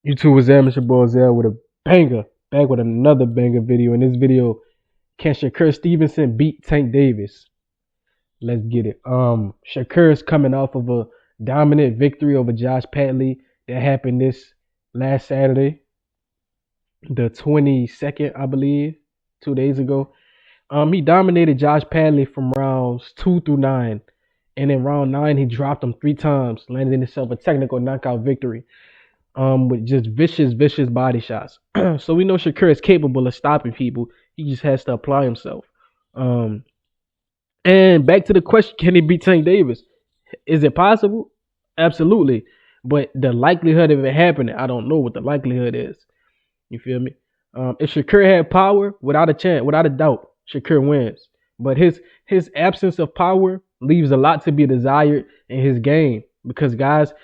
YouTube was Mr. Borzell with a banger, back with another banger video. In this video, can Shakur Stevenson beat Tank Davis? Let's get it. Shakur is coming off of a dominant victory over Josh Padley that happened this last Saturday, the 22nd, I believe, 2 days ago. He dominated Josh Padley from rounds 2 through 9. And in round 9, he dropped him 3 times, landing himself a technical knockout victory. With just vicious body shots. So we know Shakur is capable of stopping people. He just has to apply himself. And back to the question, can he beat Tank Davis? Is it possible? Absolutely. But the likelihood of it happening, I don't know what the likelihood is. You feel me? If Shakur had power, without a chance, without a doubt, Shakur wins. But his absence of power leaves a lot to be desired in his game. Because guys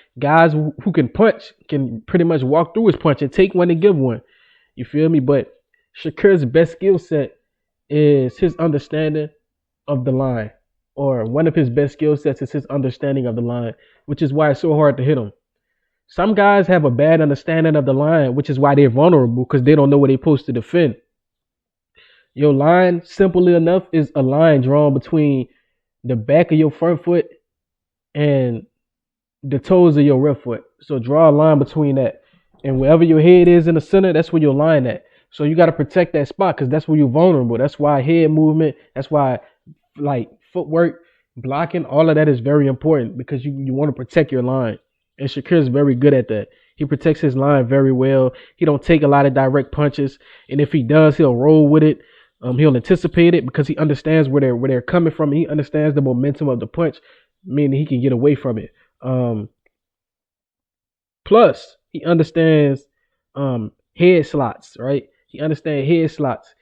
who can punch can pretty much walk through his punch and take one and give one. You feel me? But Shakur's best skill set is his understanding of the line. Or one of his best skill sets is his understanding of the line, which is why it's so hard to hit him. Some guys have a bad understanding of the line, which is why they're vulnerable because they don't know what they're supposed to defend. Your line, simply enough, is a line drawn between the back of your front foot and the toes of your left foot. So draw a line between that. And wherever your head is in the center, that's where your line at. So you got to protect that spot because that's where you're vulnerable. That's why head movement, that's why like footwork, blocking, all of that is very important because you want to protect your line. And Shakur is very good at that. He protects his line very well. He don't take a lot of direct punches. And if he does, he'll roll with it. He'll anticipate it because he understands where they're coming from. He understands the momentum of the punch, meaning he can get away from it. Plus, he understands head slots, right? He understands head slots.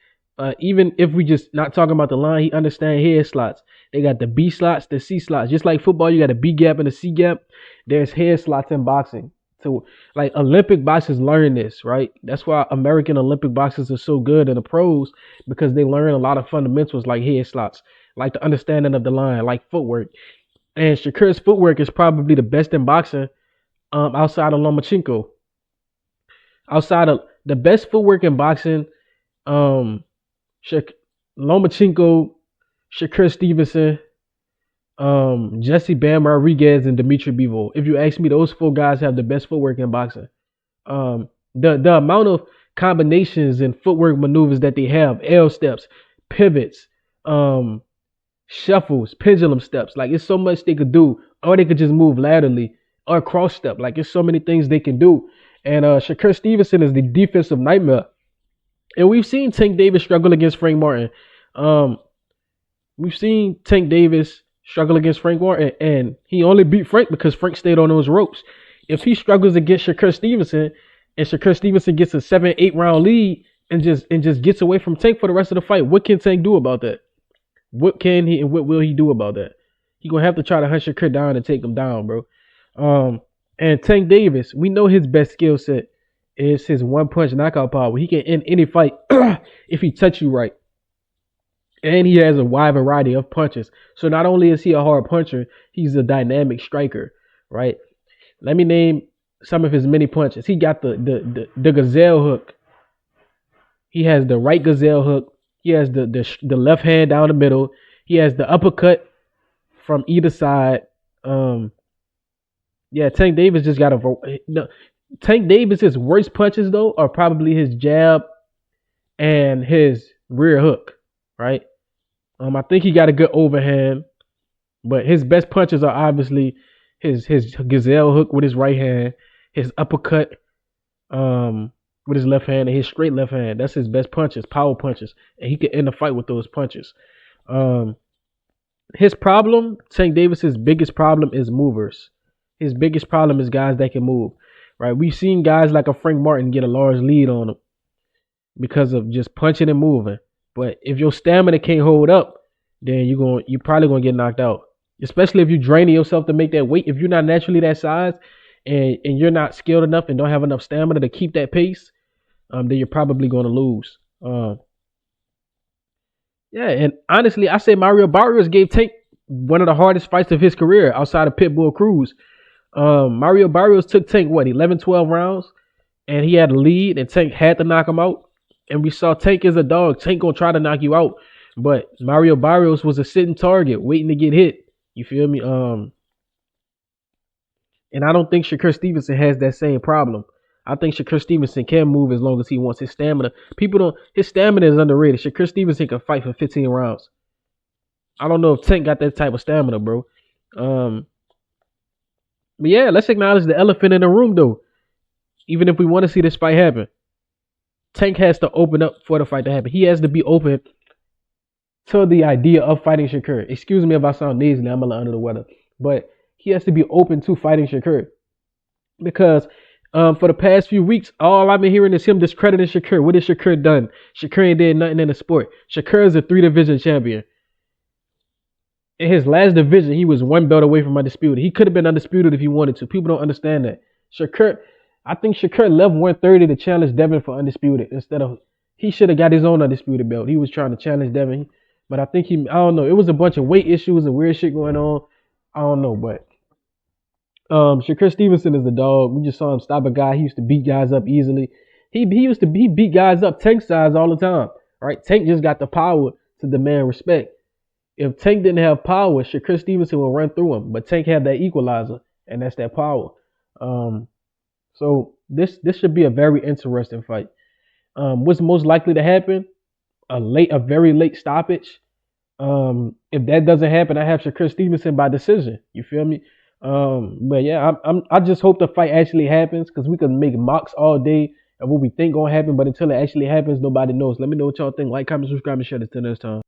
Even if we just not talking about the line, he understands head slots. They got the B slots, the C slots. Just like football, you got a B gap and a C gap. There's head slots in boxing. So, like Olympic boxers learn this, right? That's why American Olympic boxers are so good in the pros because they learn a lot of fundamentals like head slots, like the understanding of the line, like footwork. And Shakur's footwork is probably the best in boxing outside of Lomachenko. Outside of the best footwork in boxing, Lomachenko, Shakur Stevenson, Jesse Bam Rodriguez, and Dimitri Bivol. If you ask me, those 4 guys have the best footwork in boxing. The amount of combinations and footwork maneuvers that they have, L steps, pivots, shuffles, pendulum steps. Like it's so much they could do, or they could just move laterally or cross step. Like there's so many things they can do. And Shakur Stevenson is the defensive nightmare. And we've seen Tank Davis struggle against Frank Martin. We've seen Tank Davis struggle against Frank Martin, and he only beat Frank because Frank stayed on those ropes. If he struggles against Shakur Stevenson, and Shakur Stevenson gets a 7-8 round lead and just gets away from Tank for the rest of the fight, what can Tank do about that? What can he and what will he do about that? He gonna have to try to hunt Shakur down and take him down, bro. And Tank Davis, we know his best skill set is his one punch knockout power. He can end any fight if he touch you right. And he has a wide variety of punches. So not only is he a hard puncher, he's a dynamic striker, right? Let me name some of his many punches. He got the gazelle hook. He has the right gazelle hook. He has the left hand down the middle. He has the uppercut from either side. Yeah, Tank Davis just got Tank Davis's worst punches though are probably his jab and his rear hook, right? I think he got a good overhand, but his best punches are obviously his gazelle hook with his right hand, his uppercut with his left hand, and his straight left hand. That's his best punches, power punches, and he can end the fight with those punches. His problem, Tank Davis's biggest problem is movers. His biggest problem is guys that can move, right? We've seen guys like a Frank Martin get a large lead on him because of just punching and moving. But if your stamina can't hold up, then you're probably gonna get knocked out. Especially if you're draining yourself to make that weight. If you're not naturally that size and you're not skilled enough and don't have enough stamina to keep that pace, then you're probably gonna lose. Yeah, and honestly, I say Mario Barrios gave Tank one of the hardest fights of his career outside of Pitbull Cruz. Mario Barrios took Tank, 11, 12 rounds? and he had a lead, and Tank had to knock him out. And we saw Tank is a dog. Tank gonna try to knock you out, but Mario Barrios was a sitting target, waiting to get hit. You feel me? And I don't think Shakur Stevenson has that same problem. I think Shakur Stevenson can move as long as he wants. His stamina, people don't. His stamina is underrated. Shakur Stevenson can fight for 15 rounds. I don't know if Tank got that type of stamina, bro. Um, but yeah, let's acknowledge the elephant in the room, though. Even if we want to see this fight happen, Tank has to open up for the fight to happen. He has to be open to the idea of fighting Shakur. Excuse me if I sound nasally. I'm a little under the weather, but he has to be open to fighting Shakur because for the past few weeks, all I've been hearing is him discrediting Shakur. What has Shakur done? Shakur ain't did nothing in the sport. Shakur is a 3 division champion. In his last division, he was 1 belt away from undisputed. He could have been undisputed if he wanted to. People don't understand that. I think Shakur left 130 to challenge Devin for undisputed instead of he should have got his own undisputed belt. He was trying to challenge Devin, but I think I don't know. It was a bunch of weight issues and weird shit going on. I don't know, but Shakur Stevenson is the dog. We just saw him stop a guy. He used to beat guys up easily. He beat guys up Tank size all the time. Right? Tank just got the power to demand respect. If Tank didn't have power, Shakur Stevenson will run through him. But Tank had that equalizer, and that's that power. So this should be a very interesting fight. What's most likely to happen? A very late stoppage. If that doesn't happen, I have Shakur Stevenson by decision. You feel me? But yeah, I just hope the fight actually happens because we can make mocks all day of what we think gonna happen, but until it actually happens, nobody knows. Let me know what y'all think. Like, comment, subscribe, and share this till next time.